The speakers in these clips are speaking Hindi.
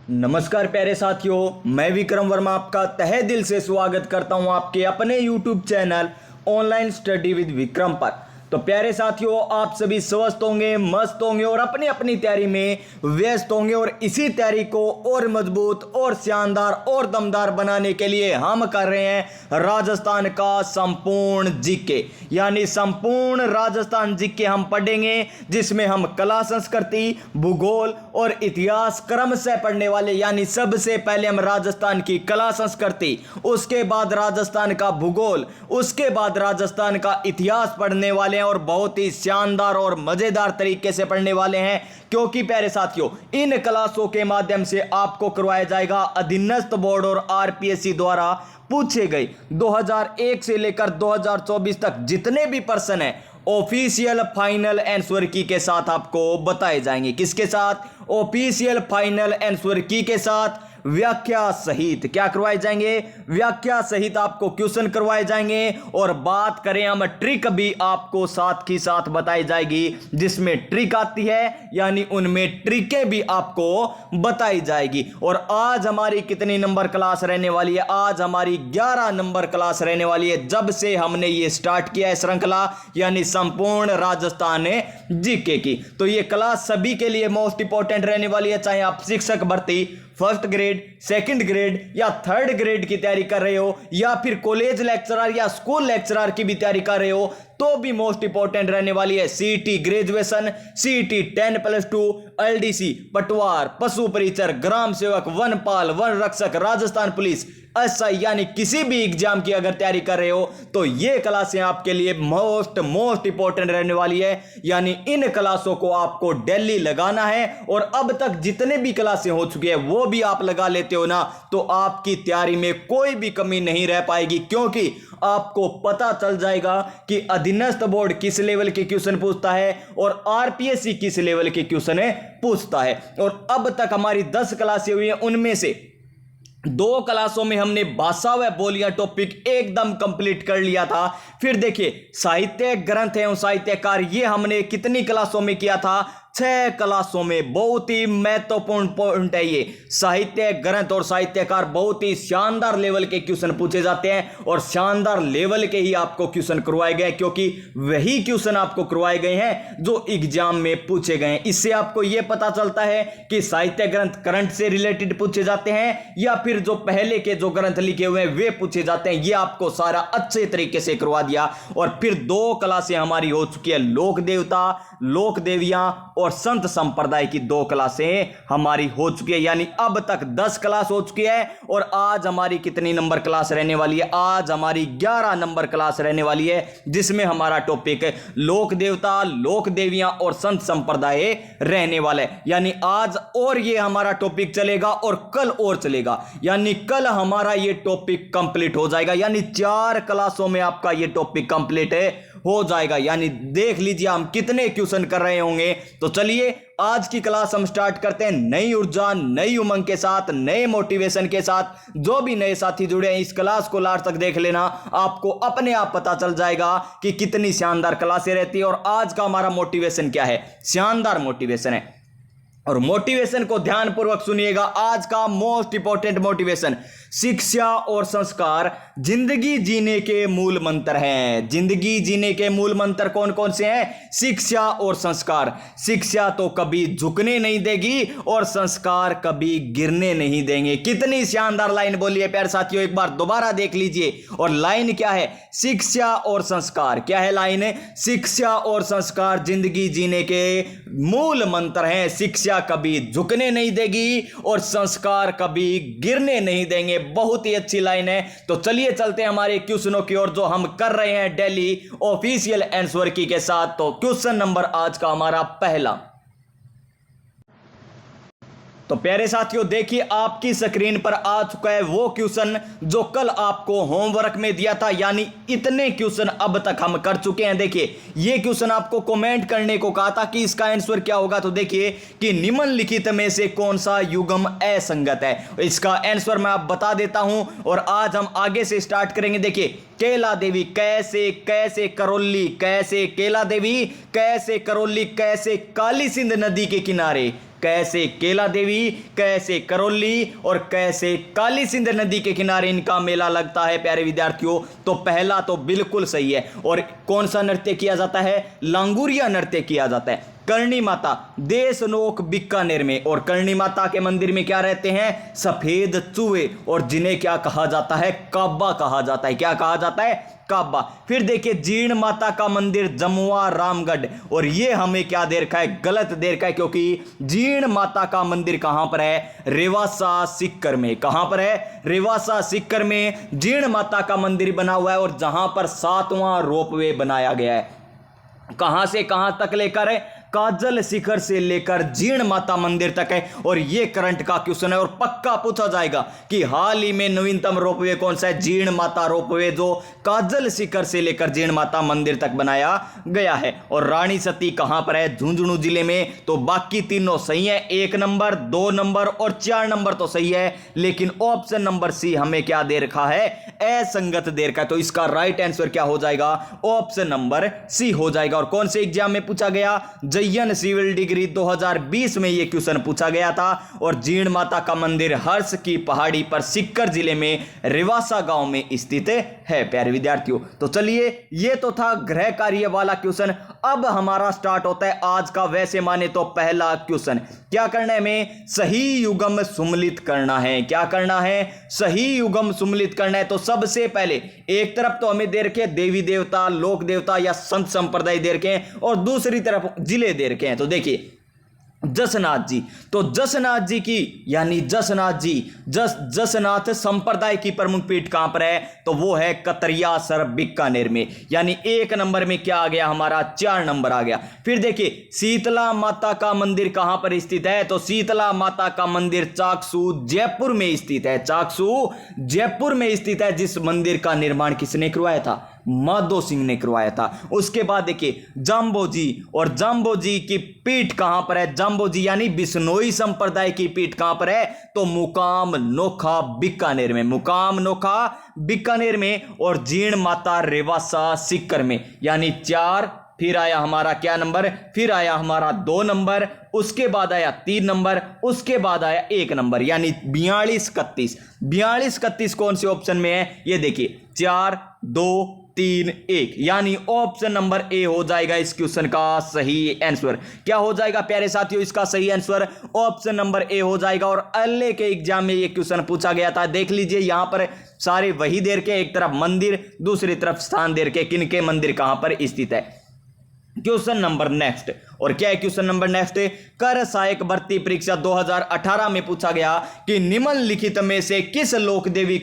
नमस्कार प्यारे साथियों, मैं विक्रम वर्मा आपका तहे दिल से स्वागत करता हूं आपके अपने YouTube channel online study with Vikram पर। तो प्यारे साथियों, आप सभी स्वस्थ होंगे, मस्त होंगे और अपनी अपनी तैयारी में व्यस्त होंगे। और इसी तैयारी को और मजबूत और शानदार और दमदार बनाने के लिए हम कर रहे हैं राजस्थान का संपूर्ण जीके, यानी संपूर्ण राजस्थान जीके हम पढ़ेंगे, जिसमें हम कला, संस्कृति, भूगोल और इतिहास क्रम से पढ़ने वाले। यानी सबसे पहले हम राजस्थान की कला संस्कृति, उसके बाद राजस्थान का भूगोल, उसके बाद राजस्थान का इतिहास पढ़ने वाले हैं और बहुत ही शानदार और मजेदार तरीके से पढ़ने वाले हैं। क्योंकि प्यारे साथियों, इन क्लासों के माध्यम से आपको करवाया जाएगा अधीनस्थ बोर्ड और आरपीएससी द्वारा पूछे गए 2001 से लेकर 2024 तक जितने भी प्रश्न हैं ऑफिशियल फाइनल आंसर की के साथ आपको बताए जाएंगे। किसके साथ? ऑफिशियल फाइनल आंसर की के साथ व्याख्या सहित क्या करवाए जाएंगे? व्याख्या सहित आपको क्वेश्चन करवाए जाएंगे। और बात करें हम ट्रिक भी आपको साथ की साथ बताई जाएगी, जिसमें ट्रिक आती है, यानी उनमें ट्रिकें भी आपको बताई जाएगी। और आज हमारी कितनी नंबर क्लास रहने वाली है? आज हमारी 11 नंबर क्लास रहने वाली है, जब से हमने ये स्टार्ट किया है श्रृंखला, यानी संपूर्ण राजस्थान जीके की। तो ये क्लास सभी के लिए मोस्ट इंपॉर्टेंट रहने वाली है, चाहे आप शिक्षक भर्ती फर्स्ट ग्रेड, सेकंड ग्रेड या थर्ड ग्रेड की तैयारी कर रहे हो, या फिर कॉलेज लेक्चरर या स्कूल लेक्चरर की भी तैयारी कर रहे हो, तो भी मोस्ट इंपॉर्टेंट रहने वाली है। सीईटी ग्रेजुएशन, सीईटी 10+2, एलडीसी, पटवार, पशु परिचर, ग्राम सेवक, वनपाल, वन रक्षक, राजस्थान पुलिस, एसआई, यानी किसी भी एग्जाम की अगर तैयारी कर रहे हो तो ये क्लासें आपके लिए मोस्ट इंपॉर्टेंट रहने वाली है। यानी इन क्लासों को आपको डेली लगाना है। और अब तक जितने भी क्लासें हो चुकी है वो भी आप लगा लेते हो ना, तो आपकी तैयारी में कोई भी कमी नहीं रह पाएगी, क्योंकि आपको पता चल जाएगा कि अधीनस्थ बोर्ड किस लेवल के क्वेश्चन पूछता है और आरपीएससी किस लेवल के क्वेश्चन पूछता है। और अब तक हमारी 10 क्लासें हुई हैं, उनमें से 2 क्लासों में हमने भाषा व बोलियां टॉपिक एकदम कंप्लीट कर लिया था। फिर देखिए, साहित्य ग्रंथ एवं साहित्यकार, ये हमने कितनी क्लासों में किया था? 6 क्लासों में। बहुत ही महत्वपूर्ण पॉइंट है ये। साहित्य ग्रंथ और साहित्यकार बहुत ही शानदार लेवल के क्वेश्चन पूछे जाते हैं, और शानदार लेवल के ही आपको क्वेश्चन करवाए गए, क्योंकि वही क्वेश्चन आपको करवाए गए हैं जो एग्जाम में पूछे गए हैं। इससे आपको यह पता चलता है कि साहित्य ग्रंथ करंट से रिलेटेड पूछे जाते हैं या फिर जो पहले के जो ग्रंथ लिखे हुए हैं वे पूछे जाते हैं। यह आपको सारा अच्छे तरीके से करवा दिया। और फिर 2 क्लासें हमारी हो चुकी है, लोक देवता, लोक देवियां और संत संप्रदाय की 2 क्लासें हमारी हो चुकी है। यानी अब तक 10 क्लास हो चुकी है। और आज हमारी कितनी नंबर क्लास रहने वाली है? आज हमारी 11 नंबर क्लास रहने वाली है, जिसमें हमारा टॉपिक लोक देवता, लोक देवियां और संत संप्रदाय रहने वाला है। यानी आज और ये हमारा टॉपिक चलेगा और कल और चलेगा, यानी कल हमारा ये टॉपिक कंप्लीट हो जाएगा। यानी 4 क्लासों में आपका ये टॉपिक कंप्लीट हो जाएगा। यानी देख लीजिए हम कितने क्वेश्चन कर रहे होंगे। तो चलिए आज की क्लास हम स्टार्ट करते हैं नई ऊर्जा, नई उमंग के साथ, नए मोटिवेशन के साथ। जो भी नए साथी जुड़े हैं इस क्लास को लास्ट तक देख लेना, आपको अपने आप पता चल जाएगा कि कितनी शानदार क्लासें रहती है। और आज का हमारा मोटिवेशन क्या है? शानदार मोटिवेशन है। और मोटिवेशन को ध्यानपूर्वक सुनिएगा। आज का मोस्ट इंपॉर्टेंट मोटिवेशन, शिक्षा और संस्कार जिंदगी जीने के मूल मंत्र हैं। जिंदगी जीने के मूल मंत्र कौन कौन से हैं? शिक्षा और संस्कार। शिक्षा तो कभी झुकने नहीं देगी और संस्कार कभी गिरने नहीं देंगे। कितनी शानदार लाइन बोली है प्यारे साथियों, एक बार दोबारा देख लीजिए। और लाइन क्या है? शिक्षा और संस्कार। क्या है लाइन? शिक्षा और संस्कार जिंदगी जीने के मूल मंत्र हैं। शिक्षा कभी झुकने नहीं देगी और संस्कार कभी गिरने नहीं देंगे। बहुत ही अच्छी लाइन है। तो चलिए चलते हैं हमारे क्वेश्चनों की ओर, जो हम कर रहे हैं डेली ऑफिशियल आंसर की के साथ। तो क्वेश्चन नंबर आज का हमारा पहला। तो प्यारे साथियों देखिए, आपकी स्क्रीन पर आ चुका है वो क्वेश्चन जो कल आपको होमवर्क में दिया था। यानी इतने क्वेश्चन अब तक हम कर चुके हैं। देखिए, ये क्वेश्चन आपको कमेंट करने को कहा था कि इसका आंसर क्या होगा। तो देखिए कि निम्नलिखित में से कौन सा युग्म असंगत है। इसका आंसर मैं आप बता देता हूं और आज हम आगे से स्टार्ट करेंगे। देखिए, केला देवी, कैसे कैसे करौली, कैसे केला देवी, कैसे करौली, कैसे काली सिंध नदी के किनारे, कैसे केला देवी, कैसे करौली और कैसे काली सिंध नदी के किनारे इनका मेला लगता है प्यारे विद्यार्थियों। तो पहला तो बिल्कुल सही है। और कौन सा नृत्य किया जाता है? लांगुरिया नृत्य किया जाता है। करणी माता देशनोक बीकानेर में, और करणी माता के मंदिर में क्या रहते हैं? सफेद चूहे, और जिन्हें क्या कहा जाता है? काबा कहा जाता है। क्या कहा जाता है? काबा। फिर देखिए जीर्ण माता का मंदिर जमुआ रामगढ़, और ये हमें क्या दे रखा है? गलत दे रखा है, क्योंकि जीर्ण माता का मंदिर कहां पर है? रेवासा सीकर में। कहां पर है? रेवासा सीकर में जीर्ण माता का मंदिर बना हुआ है, और जहां पर 7वां रोपवे बनाया गया है। कहां से कहां तक लेकर है? काजल शिखर से लेकर जीर्ण माता मंदिर तक है। और यह करंट का क्वेश्चन है, और पक्का पूछा जाएगा कि हाल ही में नवीनतम रोपवे कौन सा है? जीर्ण माता रोपवे, जो काजल शिखर से लेकर जीर्ण माता मंदिर तक बनाया गया है। और रानी सती कहां पर है? झुंझुनू जिले में। तो बाकी तीनों सही है, 1 नंबर, 2 नंबर और 4 नंबर तो सही है, लेकिन ऑप्शन नंबर सी हमें क्या दे रखा है? असंगत दे रखा है। तो इसका राइट आंसर क्या हो जाएगा? ऑप्शन नंबर सी हो जाएगा। और कौन से एग्जाम में पूछा गया? जयन सिविल डिग्री 2020 में यह क्वेश्चन पूछा गया था। और जीर्ण माता का मंदिर हर्ष की पहाड़ी पर सीकर जिले में रिवासा गांव में स्थित है प्यारे विद्यार्थियों। तो चलिए, यह तो था गृह कार्य वाला क्वेश्चन। अब हमारा स्टार्ट होता है आज का वैसे माने तो पहला क्वेश्चन। क्या करना है? हमें सही युग्म सुम्मिलित करना है। क्या करना है? सही युग्म सुम्मिलित करना है। तो सबसे पहले एक तरफ तो हमें दे रखे देवी देवता, लोक देवता या संत संप्रदाय दे रखे हैं, और दूसरी तरफ जिले दे रखे हैं। तो देखिए जसनाथ जी, तो जसनाथ जी की यानी जसनाथ जी जसनाथ संप्रदाय की प्रमुख पीठ कहां पर है? तो वो है कतरियासर बीकानेर में। यानी 1 नंबर में क्या आ गया हमारा? 4 नंबर आ गया। फिर देखिए शीतला माता का मंदिर कहां पर स्थित है? तो शीतला माता का मंदिर चाकसू जयपुर में स्थित है। चाकसू जयपुर में स्थित है, जिस मंदिर का निर्माण किसने करवाया था? माधो सिंह ने करवाया था। उसके बाद देखिए जाम्बो जी, और जाम्बो जी की पीठ कहां पर है? जाम्बो जी यानी बिश्नोई संप्रदाय की पीठ कहां पर है? तो मुकाम नोखा बीकानेर में। मुकाम नोखा बीकानेर में। और जीर्ण माता रेवासा सीकर में। यानी 4, फिर आया हमारा क्या नंबर? फिर आया हमारा 2 नंबर, उसके बाद आया 3 नंबर, उसके बाद आया 1 नंबर, यानी 42 31। 42 31 कौन से ऑप्शन में है? ये देखिए 4 2 3 1, यानी ऑप्शन नंबर ए हो जाएगा इस क्वेश्चन का सही आंसर। क्या हो जाएगा प्यारे साथियों इसका सही आंसर? ऑप्शन नंबर ए हो जाएगा। और एलए के एग्जाम में ये क्वेश्चन पूछा गया था। देख लीजिए यहां पर सारे वही देर के, एक तरफ मंदिर, दूसरी तरफ स्थान देर के, किनके मंदिर कहां पर स्थित है। क्वेश्चन नंबर नेक्स्ट, और क्या है क्वेश्चन नंबर नेक्स्ट? कर सहायक भर्ती परीक्षा 2018 में पूछा गया कि निम्नलिखित में से किस लोक देवी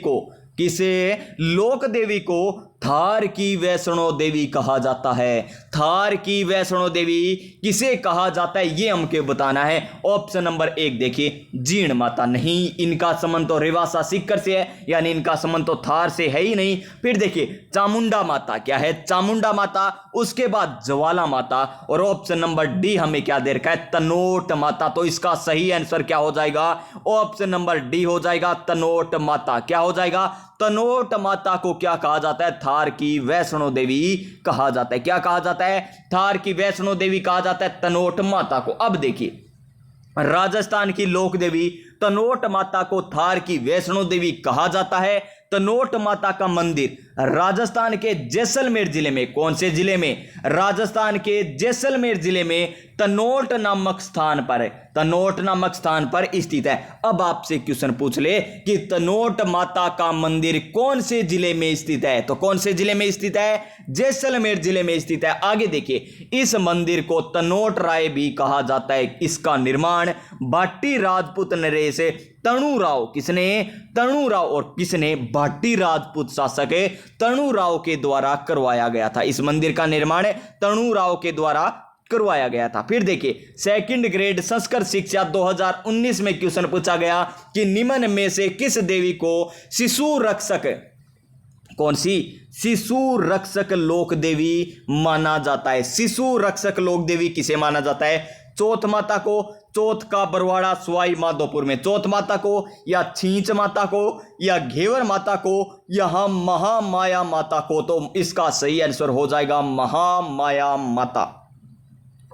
को थार की वैष्णो देवी कहा जाता है? थार की वैष्णो देवी किसे कहा जाता है, ये हमको बताना है। ऑप्शन नंबर 1 देखिए जीर्ण माता, नहीं, इनका संबंध तो रेवासा सीकर से है, यानी इनका संबंध तो थार से है ही नहीं। फिर देखिए चामुंडा माता, क्या है? चामुंडा माता। उसके बाद ज्वाला माता, और ऑप्शन नंबर डी हमें क्या दे रखा है? तनोट माता। तो इसका सही आंसर क्या हो जाएगा? ऑप्शन नंबर डी हो जाएगा, तनोट माता। क्या हो जाएगा? तनोट माता को क्या कहा जाता है? थार की वैष्णो देवी कहा जाता है। क्या कहा जाता है? थार की वैष्णो देवी कहा जाता है तनोट माता को। अब देखिए राजस्थान की लोक देवी तनोट माता को थार की वैष्णो देवी कहा जाता है। तनोट माता का मंदिर राजस्थान के जैसलमेर जिले में, कौन से जिले में? राजस्थान के जैसलमेर जिले में तनोट नामक स्थान पर है। तनोट नामक स्थान पर स्थित है। अब आपसे क्वेश्चन पूछ ले कि तनोट माता का मंदिर कौन से जिले में स्थित है? तो कौन से जिले में स्थित है? जैसलमेर जिले में स्थित है। आगे देखिए इस मंदिर को तनोट राय भी कहा जाता है। इसका निर्माण भाटी राजपूत नरेश तणुराव, किसने? तणुराव, और किसने? भाटी राजपूत शासक तणुराव के द्वारा करवाया गया था। इस मंदिर का निर्माण तणुराव के द्वारा करवाया गया था। फिर देखिए सेकंड ग्रेड संस्कृत शिक्षा 2019 में क्वेश्चन पूछा गया कि निम्न में से किस देवी को शिशु रक्षक, कौन सी? शिशु रक्षक लोक देवी माना जाता है। शिशु रक्षक लोक देवी किसे माना जाता है? चौथ माता को, चौथ का बरवाड़ा सवाई माधोपुर में। चौथ माता को या छींच माता को या घेवर माता को या महामाया माता को, तो इसका सही आंसर हो जाएगा महामाया माता।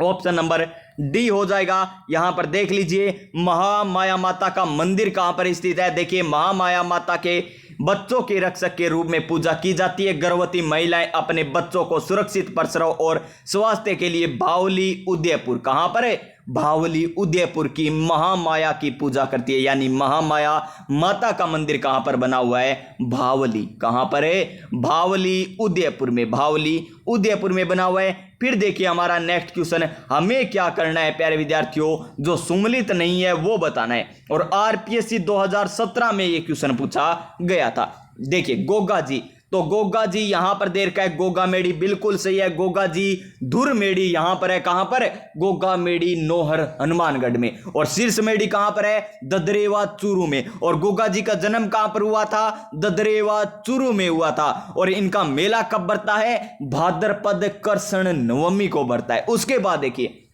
ऑप्शन नंबर डी हो जाएगा। यहां पर देख लीजिए महामाया माता का मंदिर कहां पर स्थित है। देखिए महामाया माता के बच्चों के रक्षक के रूप में पूजा की जाती है। गर्भवती महिलाएं अपने बच्चों को सुरक्षित प्रसव और स्वास्थ्य के लिए भावली उदयपुर, कहां पर है, भावली उदयपुर की महामाया की पूजा करती है। यानी महामाया माता का मंदिर कहां पर बना हुआ है, भावली, कहां पर है, भावली उदयपुर में, भावली उदयपुर में बना हुआ है। फिर देखिए हमारा नेक्स्ट क्वेश्चन, हमें क्या करना है प्यारे विद्यार्थियों, जो सुमलित नहीं है वो बताना है। और आरपीएससी 2017 में ये क्वेश्चन पूछा गया था। देखिए गोगा जी, तो गोगा जी यहां पर दे रखा है गोगा मेड़ी, बिल्कुल सही है। गोगा जी धुर मेड़ी यहां पर है, कहां पर, गोगा मेड़ी नोहर हनुमानगढ़ में। और शीर्ष मेड़ी कहां पर है, ददरेवा चूरू में। और गोगा जी का जन्म कहां पर हुआ था, ददरेवा चूरू में हुआ था। और इनका मेला कब बढ़ता है, भाद्रपद कृष्ण नवमी को बढ़ता है। उसके बाद देखिए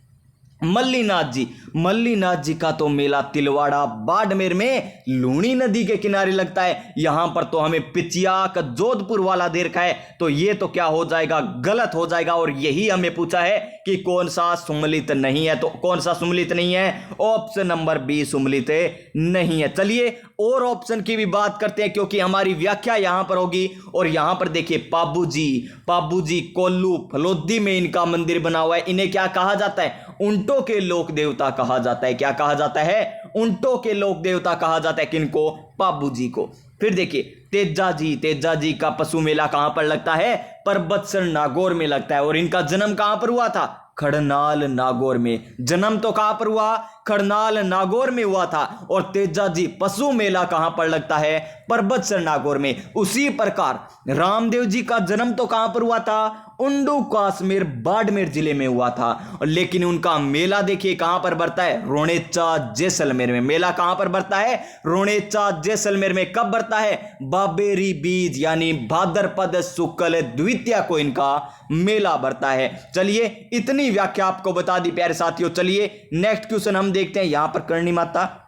मल्लीनाथ जी, मल्लीनाथ जी का तो मेला तिलवाड़ा बाड़मेर में लूणी नदी के किनारे लगता है। यहां पर तो हमें पिचियाक जोधपुर वाला दे रखा है, तो ये तो क्या हो जाएगा, गलत हो जाएगा। और यही हमें पूछा है कि कौन सा सुमलित नहीं है, तो कौन सा सुमलित नहीं है, ऑप्शन नंबर बी सुमलित नहीं है। चलिए और ऑप्शन की भी बात करते हैं, क्योंकि हमारी व्याख्या यहां पर होगी। और यहां पर देखिए पाबू जी कोल्लू फलोदी में इनका मंदिर बना हुआ है। इन्हें क्या कहा जाता है, ऊंटों के लोक देवता कहा जाता है। क्या कहा जाता है, ऊंटों के लोक देवता कहा जाता है। किनको, पाबू जी को। फिर देखिए तेजा जी का पशु मेला कहां पर लगता है, परबतसर नागौर में लगता है। और इनका जन्म कहां पर हुआ था, खड़नाल नागौर में। जन्म तो कहां पर हुआ, खड़नाल नागौर में हुआ था। और तेजा जी पशु मेला कहां पर लगता है, परबतसर नागौर में। उसी प्रकार रामदेव जी का जन्म तो कहां पर हुआ था, उंडू काश्मीर बाड़मेर जिले में हुआ था। लेकिन उनका मेला देखिए कहां पर बढ़ता है, रोणेचा जैसलमेर में। मेला कहां पर बढ़ता है, रोणेचा जैसलमेर में। कब बढ़ता है, बाबेरी बीज यानी भाद्रपद शुक्ल द्वितीया को इनका मेला बढ़ता है। चलिए इतनी व्याख्या आपको बता दी प्यारे साथियों। चलिए नेक्स्ट क्वेश्चन हम देखते हैं, यहां पर करणी माता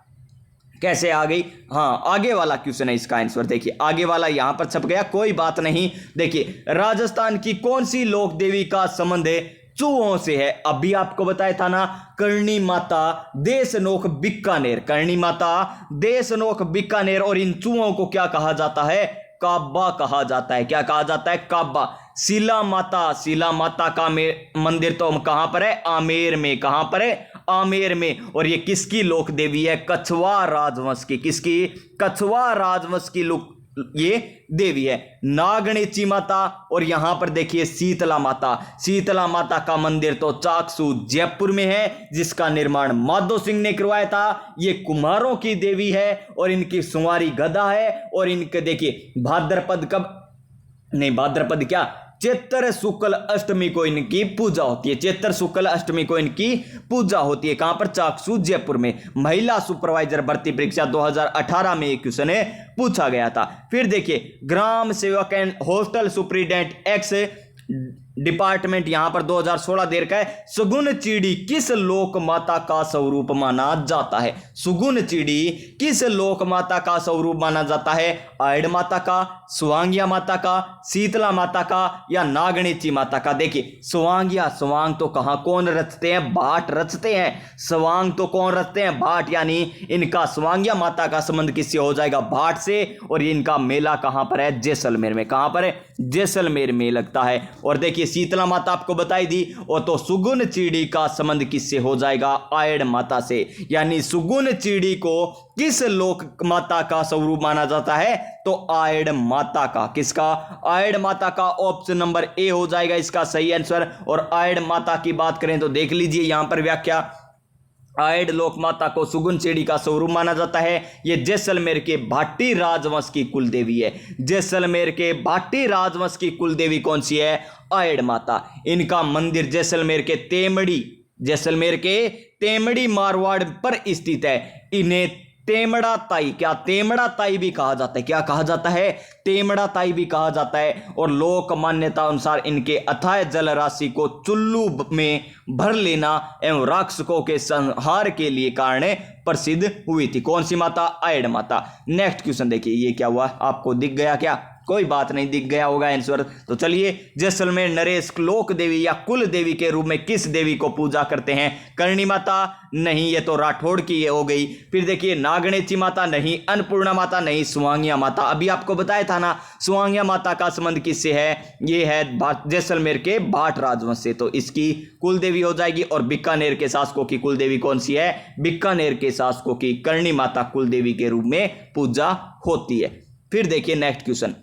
कैसे आ गई। हाँ आगे वाला क्वेश्चन है इसका आंसर। देखिए आगे वाला यहां पर छप गया, कोई बात नहीं। देखिए राजस्थान की कौन सी लोक देवी का संबंध है, चूहों से है। अभी आपको बताया था ना, करणी माता देशनोक बीकानेर, करणी माता देशनोक बीकानेर। और इन चूहों को क्या कहा जाता है, काबा कहा जाता है। क्या कहा जाता है, काबा। शीला माता का मंदिर तो कहां पर है, आमेर में। कहां पर है, आमेर में। और ये किसकी लोक देवी है, कछवा राजवंश की। किसकी, कछवा राजवंश की ये देवी है। नागणेची माता, और यहां पर देखिए शीतला माता का मंदिर तो चाकसू जयपुर में है, जिसका निर्माण माधो सिंह ने करवाया था। ये कुम्हारों की देवी है और इनकी सुंवारी गदा है। और इनके देखिए भाद्रपद चैत्र शुक्ल अष्टमी को इनकी पूजा होती है। चैत्र शुक्ल अष्टमी को इनकी पूजा होती है। कहां पर, चाकसू जयपुर में। महिला सुपरवाइजर भर्ती परीक्षा 2018 में एक क्वेश्चन पूछा गया था। फिर देखिए ग्राम सेवक and hostel superintendent x department, यहां पर 2016 दे रखा है। सुगुन चिड़ी किस लोक माता का स्वरूप माना जाता है, सुगुन चिड़ी किस लोक माता का स्वरूप माना जाता है, आयड माता का, सुवांगिया माता का, शीतला माता का या नागणेची माता का। देखिए स्वांग तो कहां कौन रचते हैं, भाट रचते हैं। स्वांग तो कौन रचते हैं, भाट। यानी इनका स्वांगिया माता का संबंध किससे हो जाएगा, भाट से। और इनका मेला कहां पर है, जैसलमेर में। कहां पर है, जैसलमेर में लगता है। और देखिए शीतला माता आपको बताई दी, और तो सुगुन चिड़ी का संबंध किससे हो जाएगा, आयड माता से। यानी सुगुन चिड़ी को किस लोक माता का स्वरूप माना जाता है, तो आयड माता का। किसका, आयड माता का। ऑप्शन नंबर ए हो जाएगा इसका सही आंसर। और आयड माता की बात करें तो देख लीजिए यहां पर व्याख्या, आयड लोक माता को सुगुन चिड़ी का स्वरूप माना जाता है। यह जैसलमेर के भाटी राजवंश की कुल देवी है। जैसलमेर के भाटी राजवंश की कुल देवी कौन सी है, आयड माता। इनका मंदिर जैसलमेर के तेमड़ी मारवाड़ पर स्थित है। इन्हें तेमड़ा ताई। क्या तेमड़ा ताई भी कहा जाता है? क्या कहा जाता है? तेमड़ा ताई भी कहा जाता है। और लोक मान्यता अनुसार इनके अथाह जल राशि को चुल्लू में भर लेना एवं राक्षसों के संहार के लिए कारण प्रसिद्ध हुई थी। कौन सी माता? आयड माता। नेक्स्ट क्वेश्चन देखिए, ये क्या हुआ? आपको दिख गया क्या? कोई बात नहीं, दिख गया होगा आंसर। तो चलिए, जैसलमेर नरेश लोक देवी या कुल देवी के रूप में किस देवी को पूजा करते हैं? करणी माता? नहीं, ये तो राठौड़ की ये हो गई। फिर देखिए, नागणेची माता? नहीं। अन्नपूर्णा माता? नहीं। सुवांगिया माता? अभी आपको बताया था ना, सुवांगिया माता का संबंध किससे है? ये है जैसलमेर के भाट राजवंश से, तो इसकी कुल देवी हो जाएगी। और बीकानेर के शासकों की कुल देवी कौन सी है? बीकानेर के शासकों की करणी माता कुल देवी के रूप में पूजा होती है। फिर देखिए नेक्स्ट क्वेश्चन,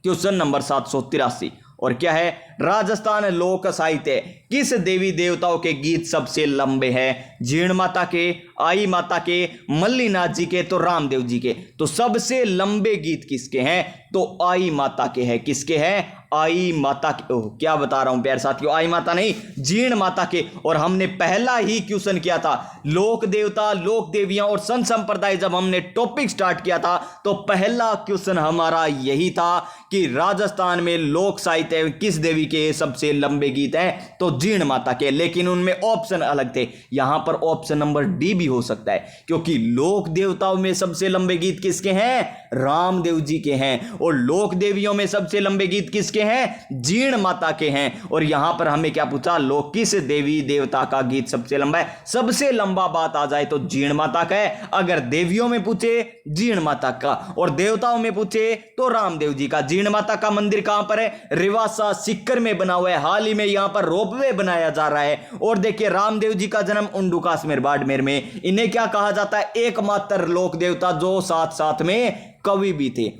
क्वेश्चन नंबर 783, और क्या है? राजस्थान लोक साहित्य किस देवी देवताओं के गीत सबसे लंबे हैं? जीर्ण माता के, आई माता के, मल्लीनाथ जी के, तो रामदेव जी के। तो सबसे लंबे गीत किसके हैं? तो आई माता के हैं। किसके हैं? आई माता के। ओह, क्या बता रहा हूं प्यारे साथियों, आई माता नहीं, जीर्ण माता के। और हमने पहला ही क्वेश्चन किया था, लोक देवता, लोक देवियां और संत संप्रदाय, जब हमने टॉपिक स्टार्ट किया था तो पहला क्वेश्चन हमारा यही था कि राजस्थान में लोक साहित्य किस देवी के सबसे लंबे गीत हैं? तो जीर्ण माता के। लेकिन उनमें ऑप्शन अलग थे, यहां पर ऑप्शन नंबर डी भी हो सकता है, क्योंकि लोक देवताओं में सबसे लंबे गीत किसके हैं? रामदेव जी के हैं। और लोक देवियों में सबसे लंबे गीत किसके हैं? जीर्ण माता के हैं। और यहां पर हमें क्या पूछा? लोक किस देवी देवता का गीत सबसे लंबा है? सबसे लंबा बात आ जाए तो जीर्ण माता का है। अगर देवियों में पूछे, जीर्ण माता का, और देवताओं में पूछे तो रामदेव जी का। जीर्ण माता का मंदिर कहां पर है? रिवासा सीकर में बना हुआ है। हाल ही में यहां पर रोपवे बनाया जा रहा है। और देखिए, रामदेव जी का जन्म उंडू काश्मीर बाड़मेर में। इन्हें क्या कहा जाता है? एकमात्र लोक देवता जो साथ साथ में कवि भी थे।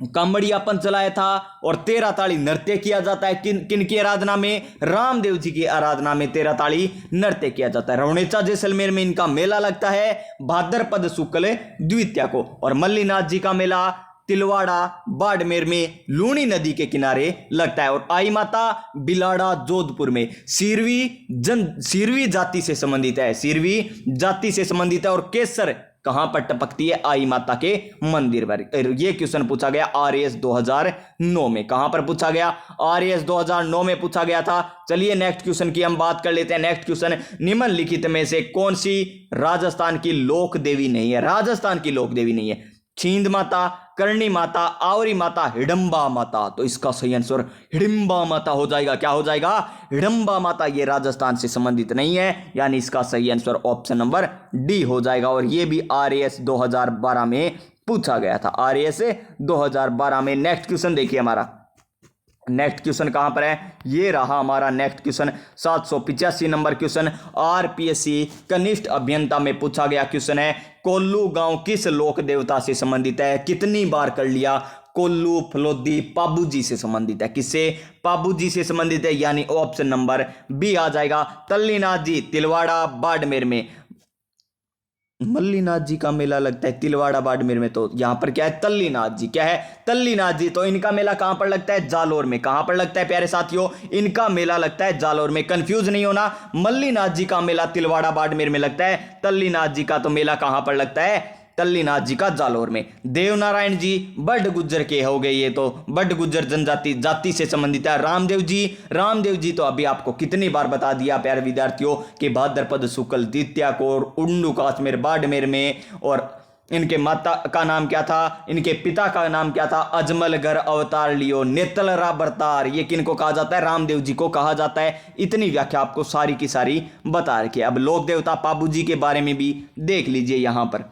कांबड़ियापन चलाया था और 13 ताड़ी नृत्य किया जाता है। किन की आराधना में? रामदेव जी की आराधना में 13 ताड़ी नृत्य किया जाता है। रवणेचा जैसलमेर में इनका मेला लगता है भाद्रपद शुक्ल द्वितीया को। और मल्लीनाथ जी का मेला तिलवाड़ा बाड़मेर में लूणी नदी के किनारे लगता है। और आई माता बिलाड़ा जोधपुर में सीरवी जाति से संबंधित है। सीरवी जाति से संबंधित है। और केसर कहां पर टपकती है? आई माता के मंदिर पर। यह क्वेश्चन पूछा गया आरएएस 2009 में। कहां पर पूछा गया? आरएएस 2009 में पूछा गया था। चलिए नेक्स्ट क्वेश्चन की हम बात कर लेते हैं। नेक्स्ट क्वेश्चन, निम्नलिखित में से कौन सी राजस्थान की लोक देवी नहीं है? राजस्थान की लोक देवी नहीं है। छींद माता, करणी माता, आवरी माता, हिडंबा माता। तो इसका सही आंसर हिडंबा माता हो जाएगा। क्या हो जाएगा? हिडंबा माता। ये राजस्थान से संबंधित नहीं है, यानी इसका सही आंसर ऑप्शन नंबर डी हो जाएगा। और ये भी आरएएस 2012 में पूछा गया था। आरएएस 2012 में। नेक्स्ट क्वेश्चन देखिए, हमारा नेक्स्ट क्वेश्चन कहां पर है? ये रहा हमारा next question, 785 number question. RPSC कनिष्ठ अभियंता में पूछा गया क्वेश्चन है, कोल्लू गांव किस लोक देवता से संबंधित है? कितनी बार कर लिया? कोल्लू फलोदी पाबूजी से संबंधित है। किससे? पाबूजी से संबंधित है, यानी ऑप्शन नंबर बी आ जाएगा। तल्लीनाथ जी तिलवाड़ा बाड़मेर में। मल्लीनाथ जी का मेला लगता है तिलवाड़ा बाड़मेर में, तो यहां पर क्या है? तल्लीनाथ जी। क्या है? तल्लीनाथ जी। तो इनका मेला कहां पर लगता है? जालोर में। कहां पर लगता है प्यारे साथियों? इनका मेला लगता है जालोर में। कंफ्यूज नहीं होना, मल्लीनाथ जी का मेला तिलवाड़ा बाड़मेर में लगता है। तल्लीनाथ जी का तो मेला कहां पर लगता है? तल्लीनाथ जी का जालोर में। देवनारायण जी बड गुज्जर के हो गए, ये तो बड गुज्जर जनजाति जाति से संबंधित है। रामदेव जी तो अभी आपको कितनी बार बता दिया प्यारे विद्यार्थियों कि भाद्रपद शुक्ल द्वितीया को उंडू काश्मीर बाड़मेर में। और इनके माता का नाम क्या था? इनके पिता का नाम क्या था? अजमलगर अवतार लियो नेतलरा बरतार। ये किनको कहा जाता है? रामदेव जी को कहा जाता है। इतनी व्याख्या आपको सारी की सारी बता रखी है। अब लोक देवता पाबूजी के बारे में भी देख लीजिए। यहां पर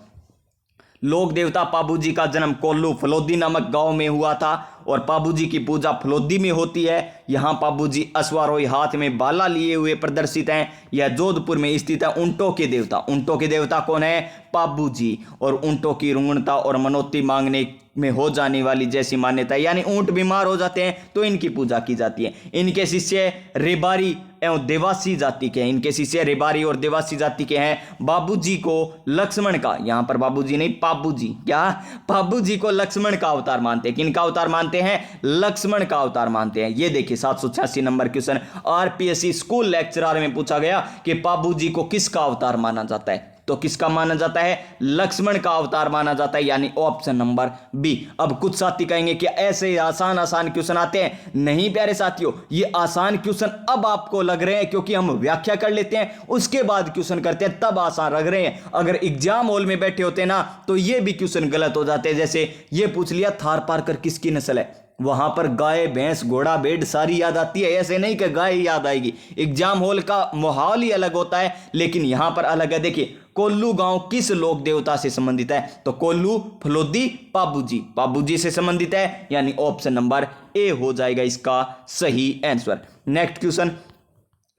लोक देवता पाबूजी का जन्म कोल्लू फलोदी नामक गांव में हुआ था। और पाबूजी की पूजा फलोदी में होती है। यहाँ पाबूजी अश्वारोही हाथ में बाला लिए हुए प्रदर्शित हैं। यह जोधपुर में स्थित है। ऊंटों के देवता कौन है? पाबूजी। और ऊंटों की रुंगणता और मनोती मांगने में हो जाने वाली जैसी मान्यता है, यानी ऊंट बीमार हो जाते हैं तो इनकी पूजा की जाती है। इनके शिष्य रेबारी एवं देवासी जाति के हैं। इनके शिष्य रेबारी और देवासी जाति के हैं। बाबूजी को लक्ष्मण का, यहां पर बाबूजी नहीं पाबूजी, क्या? पाबूजी को लक्ष्मण का अवतार मानते हैं। किनका अवतार मानते हैं? लक्ष्मण का अवतार मानते हैं। ये देखिए 786 number question RPSC school lecturer में पूछा गया कि पाबूजी को किसका अवतार माना जाता है? तो किसका माना जाता है? लक्ष्मण का अवतार माना जाता है, यानी ऑप्शन नंबर बी। अब कुछ साथी कहेंगे कि ऐसे आसान आसान क्वेश्चन आते हैं। नहीं प्यारे साथियों, ये आसान क्वेश्चन अब आपको लग रहे हैं क्योंकि हम व्याख्या कर लेते हैं, उसके बाद क्वेश्चन करते हैं, तब आसान लग रहे हैं। अगर एग्जाम हॉल में बैठे होते ना तो ये भी क्वेश्चन गलत हो जाते हैं। जैसे ये पूछ लिया थार पारकर किसकी नस्ल है, वहां पर गाय भैंस घोड़ा भेड़ सारी याद आती है, ऐसे नहीं कि गाय याद आएगी। एग्जाम हॉल का माहौल ही अलग होता है, लेकिन यहां पर अलग है। देखिए, कोल्लू गांव किस लोक देवता से संबंधित है? तो कोल्लू फलोदी पाबूजी से संबंधित है, यानी ऑप्शन नंबर ए हो जाएगा इसका सही आंसर। नेक्स्ट क्वेश्चन,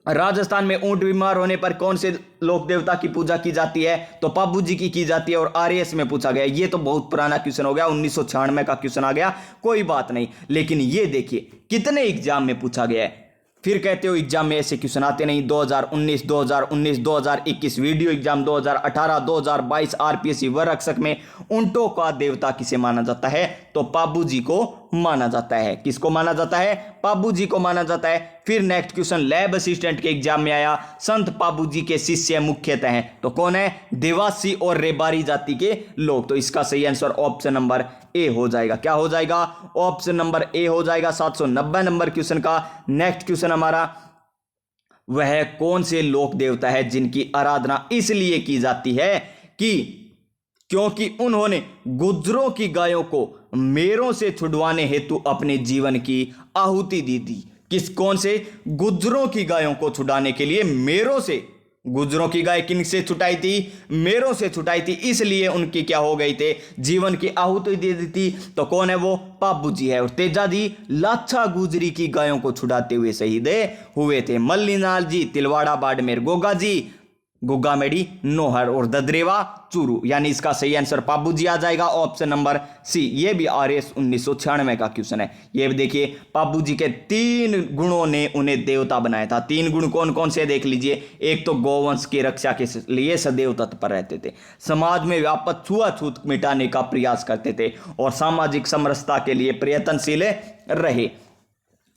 राजस्थान में ऊंट बीमार होने पर कौन से लोक देवता की पूजा की जाती है? तो पाबूजी की जाती है और आरएस में पूछा गया। ये तो बहुत पुराना क्वेश्चन हो गया, 1996 का क्वेश्चन आ गया, कोई बात नहीं। लेकिन ये देखिए कितने एग्जाम में पूछा गया है। फिर कहते हो एग्जाम में ऐसे क्वेश्चन आते नहीं। 2019, 2021 वीडियो एग्जाम, 2018, 2022 आरपीएससी वर्ग में ऊंटों का देवता किसे माना जाता है? तो पाबूजी को माना जाता है। किसको माना जाता है? पाबूजी को माना जाता है। फिर नेक्स्ट क्वेश्चन, लैब असिस्टेंट के एग्जाम में आया, संत पाबूजी के शिष्य मुख्यतः हैं, तो कौन है? देवासी और रेबारी जाति के लोग। तो इसका सही आंसर ऑप्शन नंबर ए हो जाएगा। क्या हो जाएगा? ऑप्शन नंबर ए हो जाएगा। 790 नंबर क्वेश्चन का नेक्स्ट क्वेश्चन हमारा, वह कौन से लोक देवता है जिनकी आराधना इसलिए की जाती है क्योंकि उन्होंने गुज्जरों की गायों को मेरों से छुड़वाने हेतु अपने जीवन की आहुति दी थी। कौन से? गुज्जरों की गायों को छुड़ाने के लिए मेरों से। गुज्जरों की गाय किन से छुटाई थी? मेरों से छुटाई थी, इसलिए उनकी क्या हो गई थे? जीवन की आहुति दे दी थी। तो कौन है वो? पाबूजी है। और तेजाजी लाछा गुजरी की गायों को छुड़ाते हुए शहीद हुए थे। मल्लीनाल जी तिलवाड़ा बाड़मेर, गोगा जी गुग्गामेड़ी नोहर और ददरेवा चूरू, यानी इसका सही आंसर पाबूजी आ जाएगा ऑप्शन नंबर सी। ये भी आरएस 1996 का क्वेश्चन है। ये भी देखिए, पाबूजी के 3 गुणों ने उन्हें देवता बनाया था। 3 गुण कौन कौन से देख लीजिए। एक तो गौवंश की रक्षा के लिए सदैव तत्पर रहते थे, समाज में व्यापक छुआछूत मिटाने का प्रयास करते थे और सामाजिक समरसता के लिए प्रयत्नशील रहे।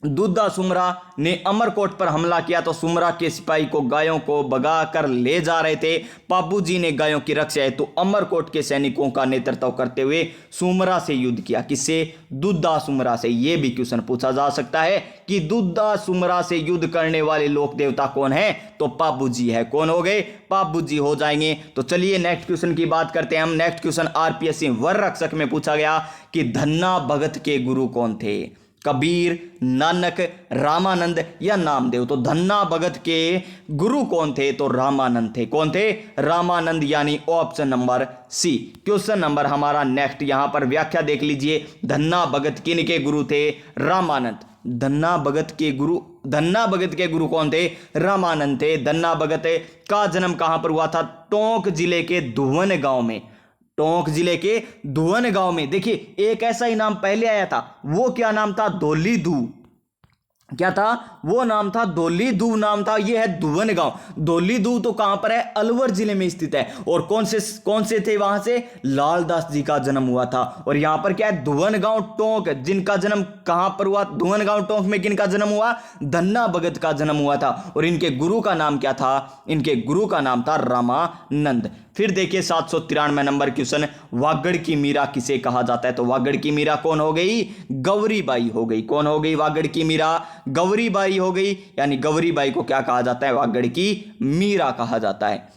दुद्धा सुमरा ने अमरकोट पर हमला किया तो सुमरा के सिपाही को गायों को भगा कर ले जा रहे थे। पाबूजी ने गायों की रक्षा हेतु अमरकोट के सैनिकों का नेतृत्व करते हुए सुमरा से युद्ध किया। किससे? दुद्धा सुमरा से। यह भी क्वेश्चन पूछा जा सकता है कि दुद्धा सुमरा से युद्ध करने वाले लोक देवता कौन है? तो पाबूजी है। कौन हो गए? पाबूजी हो जाएंगे। तो चलिए नेक्स्ट क्वेश्चन की बात करते हैं हम। नेक्स्ट क्वेश्चन आरपीएससी वर्ग में पूछा गया कि धन्ना भगत के गुरु कौन थे? कबीर, नानक, रामानंद या नामदेव? तो धन्ना भगत के गुरु कौन थे? तो रामानंद थे। कौन थे? रामानंद, यानी option number C. Question number हमारा नेक्स्ट, यहां पर व्याख्या देख लीजिए। धन्ना भगत किन के गुरु थे? रामानंद। धन्ना भगत के गुरु कौन थे? रामानंद थे। धन्ना भगत का जन्म कहां पर हुआ था? टोंक जिले के धुवन गांव में। टोंक जिले के धुवन गांव में। देखिए, एक ऐसा ही नाम पहले आया था, वो क्या नाम था? धौलीधू। क्या था? वो नाम था धौलीधू नाम था। ये है धुवन गांव। धौलीधू तो कहां पर है? अलवर जिले में स्थित है। और कौन से थे वहां से? लालदास जी का जन्म हुआ था। और यहां पर क्या है? धुवन गांव टोंक, जिनका जन्म कहां पर हुआ? धुवन गांव टोंक में किनका जन्म हुआ? धन्ना भगत का जन्म हुआ था। और इनके गुरु का नाम क्या था? इनके गुरु का नाम था रामानंद। फिर देखिए 793 नंबर क्वेश्चन, वागड़ की मीरा किसे कहा जाता है? तो वागड़ की मीरा कौन हो गई? गौरीबाई हो गई। कौन हो गई? वागड़ की मीरा गौरीबाई हो गई। यानी गौरीबाई को क्या कहा जाता है? वागड़ की मीरा कहा जाता है।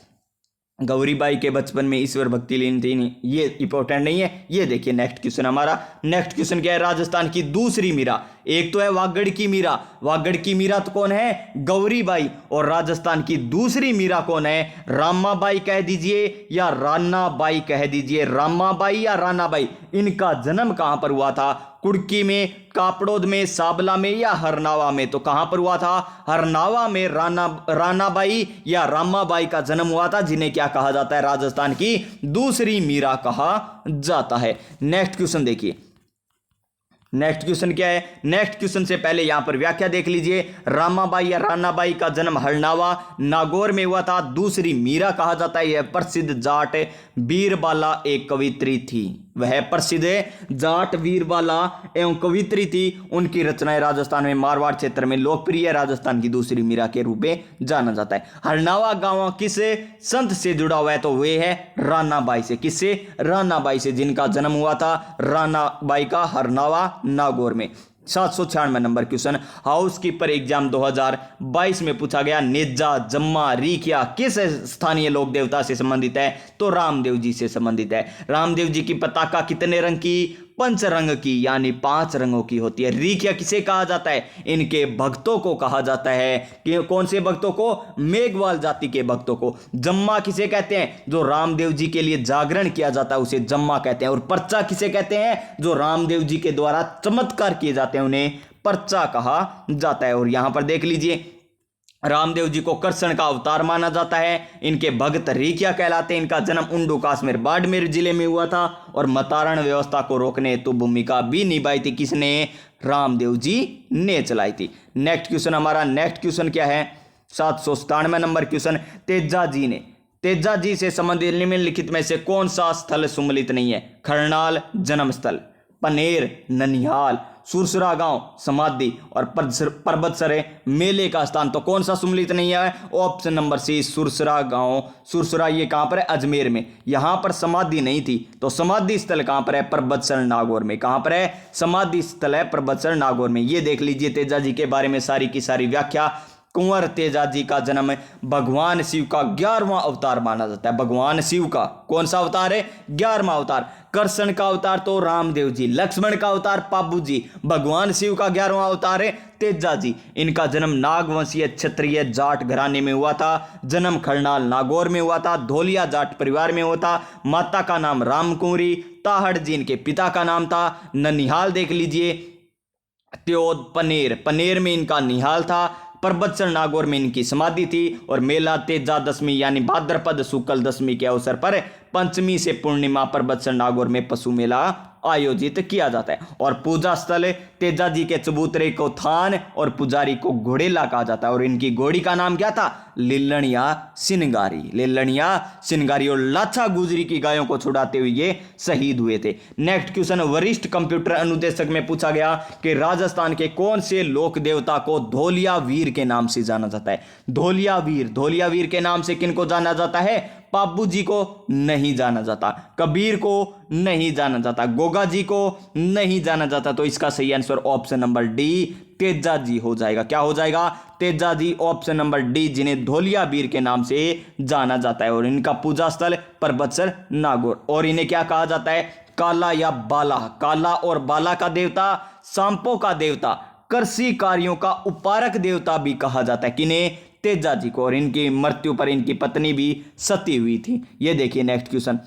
गौरीबाई के बचपन में ईश्वर भक्ति लीन थी नहीं, ये इंपॉर्टेंट नहीं है। ये देखिए नेक्स्ट क्वेश्चन हमारा। नेक्स्ट क्वेश्चन क्या है? राजस्थान की दूसरी मीरा। एक तो है वागड़ की मीरा। वागड़ की मीरा तो कौन है? गौरीबाई। और राजस्थान की दूसरी मीरा कौन है? रामाबाई कह दीजिए या रानाबाई कह दीजिए। रामाबाई या रानाबाई, इनका जन्म कहां पर हुआ था? कुड़की में, कापड़ोद में, साबला में या हरनावा में? तो कहां पर हुआ था? हरनावा में रानाबाई या रामाबाई का जन्म हुआ था, जिन्हें क्या कहा जाता है? राजस्थान की दूसरी मीरा कहा जाता है। नेक्स्ट क्वेश्चन देखिए। नेक्स्ट क्वेश्चन क्या है? नेक्स्ट क्वेश्चन से पहले यहां पर व्याख्या देख लीजिए। रामाबाई या रानाबाई का जन्म हरनावा नागौर में हुआ था। दूसरी मीरा कहा जाता है। यह प्रसिद्ध जाट बीरबाला एक कवित्री थी। वह प्रसिद्ध जाट वीरबाला एवं कवित्री थी। उनकी रचनाएं राजस्थान में मारवाड़ क्षेत्र में लोकप्रिय है। राजस्थान की दूसरी मीरा के रूप में जाना जाता है। हरनावा गांव किस संत से जुड़ा हुआ है? तो वे है रानाबाई से। किससे? रानाबाई से, जिनका जन्म हुआ था रानाबाई का हरनावा नागौर में। 796 number question house keeper exam 2022 में पूछा गया। नेजा, जम्मा, रीखिया किस स्थानीय लोक देवता से संबंधित है? तो रामदेव जी से संबंधित है। रामदेव जी की पताका कितने रंग की? 5 रंग की, यानी 5 रंगों की होती है। रीखिया किसे कहा जाता है? इनके भक्तों को कहा जाता है। कि कौन से भक्तों को? मेघवाल जाति के भक्तों को। जम्मा किसे कहते हैं? जो रामदेव जी के लिए जागरण किया जाता है उसे जम्मा कहते हैं। और पर्चा किसे कहते हैं? जो रामदेव जी के द्वारा चमत्कार किए जाते हैं उन्हें पर्चा कहा जाता है। और यहां पर देख लीजिए, रामदेव जी को कृष्ण का अवतार माना जाता है। इनके भक्त रीखिया कहलाते हैं। इनका जन्म उंडू काश्मीर बाड़मेर जिले में हुआ था। और मतारण व्यवस्था को रोकने हेतु भूमिका भी निभाई थी। किसने? रामदेव जी ने चलाई थी। नेक्स्ट क्वेश्चन हमारा, नेक्स्ट क्वेश्चन क्या है? 797 नंबर क्वेश्चन, तेजा जी ने, तेजा जी से संबंधित निम्नलिखित में से कौन सा स्थल सुमलित नहीं है? खरनाल जन्म स्थल, पनेर, ननिहाल, सुरसुरा गांव समाधि और पर्वतसरे मेले का स्थान। तो कौन सा सुमलित नहीं है? ऑप्शन नंबर सी, सुरसुरा गांव। सुरसुरा ये कहां पर है? अजमेर में। यहां पर समाधि नहीं थी, तो समाधि स्थल कहां पर है? पर्वतसर नागौर में। कहां पर है? समाधि स्थल है पर्वतसर नागौर में। ये देख लीजिए तेजा जी के बारे में सारी की सारी व्याख्या। कुंवर तेजा जी का जन्म भगवान शिव का 11वां अवतार माना जाता है। भगवान शिव का कौन सा अवतार है? 11वां अवतार। कृष्ण का अवतार तो रामदेव जी, लक्ष्मण का अवतार पाबू जी, भगवान शिव का 11वां अवतार है तेजा जी। इनका जन्म नागवंशीय क्षत्रिय जाट घराने में हुआ था। जन्म खरनाल नागौर में हुआ था। धोलिया जाट परिवार में हुआ था। माता का नाम रामकुंवरी, ताहड़ जी इनके पिता का नाम था। ननिहाल देख लीजिए, त्योद, पनेर, पनेर में इनका निहाल था। पर्वतसर नागौर में इनकी समाधि थी। और मेला तेजा दशमी यानी भाद्रपद शुक्ल दशमी के अवसर पर पंचमी से पूर्णिमा पर्वतसर नागौर में पशु मेला आयोजित किया जाता है। और पूजा स्थल तेजा जी के चबूतरे को थान और पुजारी को घोड़ेला कहा जाता है। और इनकी घोड़ी का नाम क्या था? लिल्लनिया सिनगारी। लिल्लनिया सिनगारी। और लाछा गुजरी की गायों को छुड़ाते हुए ये शहीद हुए थे। नेक्स्ट क्वेश्चन वरिष्ठ कंप्यूटर अनुदेशक में पूछा गया कि राजस्थान के कौन से लोक देवता को धोलिया वीर के नाम से जाना जाता है? धोलिया वीर, धोलिया वीर के नाम से किनको जाना जाता है? पाबू जी को नहीं जाना जाता, कबीर को नहीं जाना जाता, गोगा जी को नहीं जाना जाता। तो इसका सही answer option number D Teja ji हो जाएगा। क्या हो जाएगा? Teja ji, option number D, जिन्हें धोलिया वीर के नाम से जाना जाता है। और इनका पूजा स्थल पर्वतसर नागौर। और इन्हें क्या कहा जाता है? काला या बाला। काला और बाला का देवता, सांपों का देवता, कृषि कार्यों का उपारक देवता भी कहा जाता है। किन्हें? तेजा जी को। और इनकी मृत्यु पर इनकी पत्नी भी सती हुई थी। ये देखिए next question,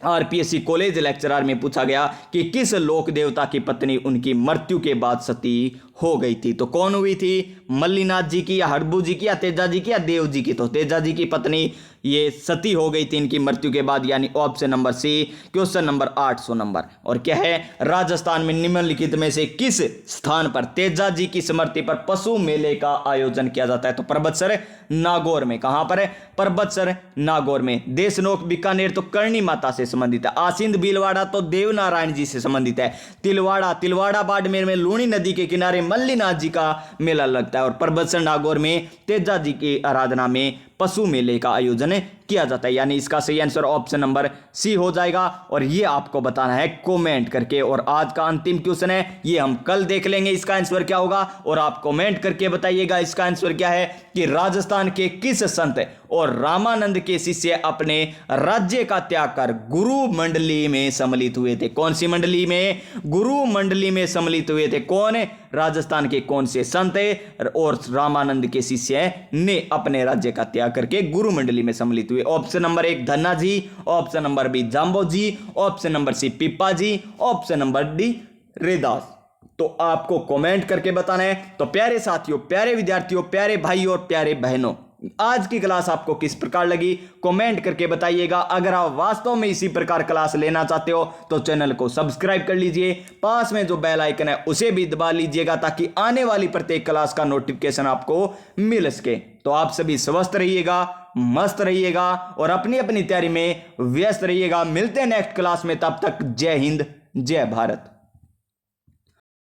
RPSC college lecturer में पूछा गया कि किस लोक देवता की पत्नी उनकी मृत्यु के बाद सती हो गई थी? तो कौन हुई थी? मल्लीनाथ जी की, या हड़बू जी की, या तेजा जी की, या देव जी की? तो तेजा जी की पत्नी ये सती हो गई थी इनकी मृत्यु के बाद, यानी option number C, question number 800 number. और क्या है? राजस्थान में निम्नलिखित में से किस स्थान पर तेजा जी की स्मृति पर पशु मेले का आयोजन किया जाता है? तो पर्वतसर नागौर में। कहां पर है? पर्वतसर नागौर में। देशनोक बीकानेर तो करणी माता से संबंधित है। आसिंद भीलवाड़ा तो देवनारायण जी से संबंधित है। तिलवाड़ा बाड़मेर में लूणी नदी के किनारे मल्लीनाथ जी का मेला लगता है। और पर्वतसर नागौर में तेजा जी की आराधना में पशु मेले का आयोजन किया जाता है। यानी इसका सही आंसर ऑप्शन नंबर सी हो जाएगा। और ये आपको बताना है कमेंट करके। और आज का अंतिम क्वेश्चन है, ये हम कल देख लेंगे इसका आंसर क्या होगा। और आप कमेंट करके बताइएगा इसका आंसर क्या है कि राजस्थान के किस संत और रामानंद के शिष्य अपने राज्य का त्याग कर गुरु मंडली में सम्मिलित हुए थे? कौन सी मंडली में? गुरु मंडली में सम्मिलित हुए थे। कौन? राजस्थान के कौन से संत और रामानंद के शिष्य ने अपने राज्य का त्याग करके गुरु मंडली में सम्मिलित हुए? Option number 1 Dhanna ji, option number B जाम्बो जी, ऑप्शन नंबर सी पिप्पा जी, ऑप्शन नंबर डी रेदास। तो आपको कमेंट करके बताना है। तो प्यारे साथियों, प्यारे विद्यार्थियों, प्यारे भाई और प्यारे बहनों, आज की क्लास आपको किस प्रकार लगी कमेंट करके बताइएगा। अगर आप वास्तव में इसी प्रकार क्लास लेना चाहते हो तो चैनल को सब्सक्राइब कर लीजिए। पास में जो बेल आइकन है उसे भी दबा लीजिएगा ताकि आने वाली प्रत्येक क्लास का नोटिफिकेशन आपको मिल सके। तो आप सभी स्वस्थ रहिएगा, मस्त रहिएगा और अपनी अपनी तैयारी में व्यस्त रहिएगा। मिलते हैं नेक्स्ट क्लास में, तब तक जय हिंद जय भारत।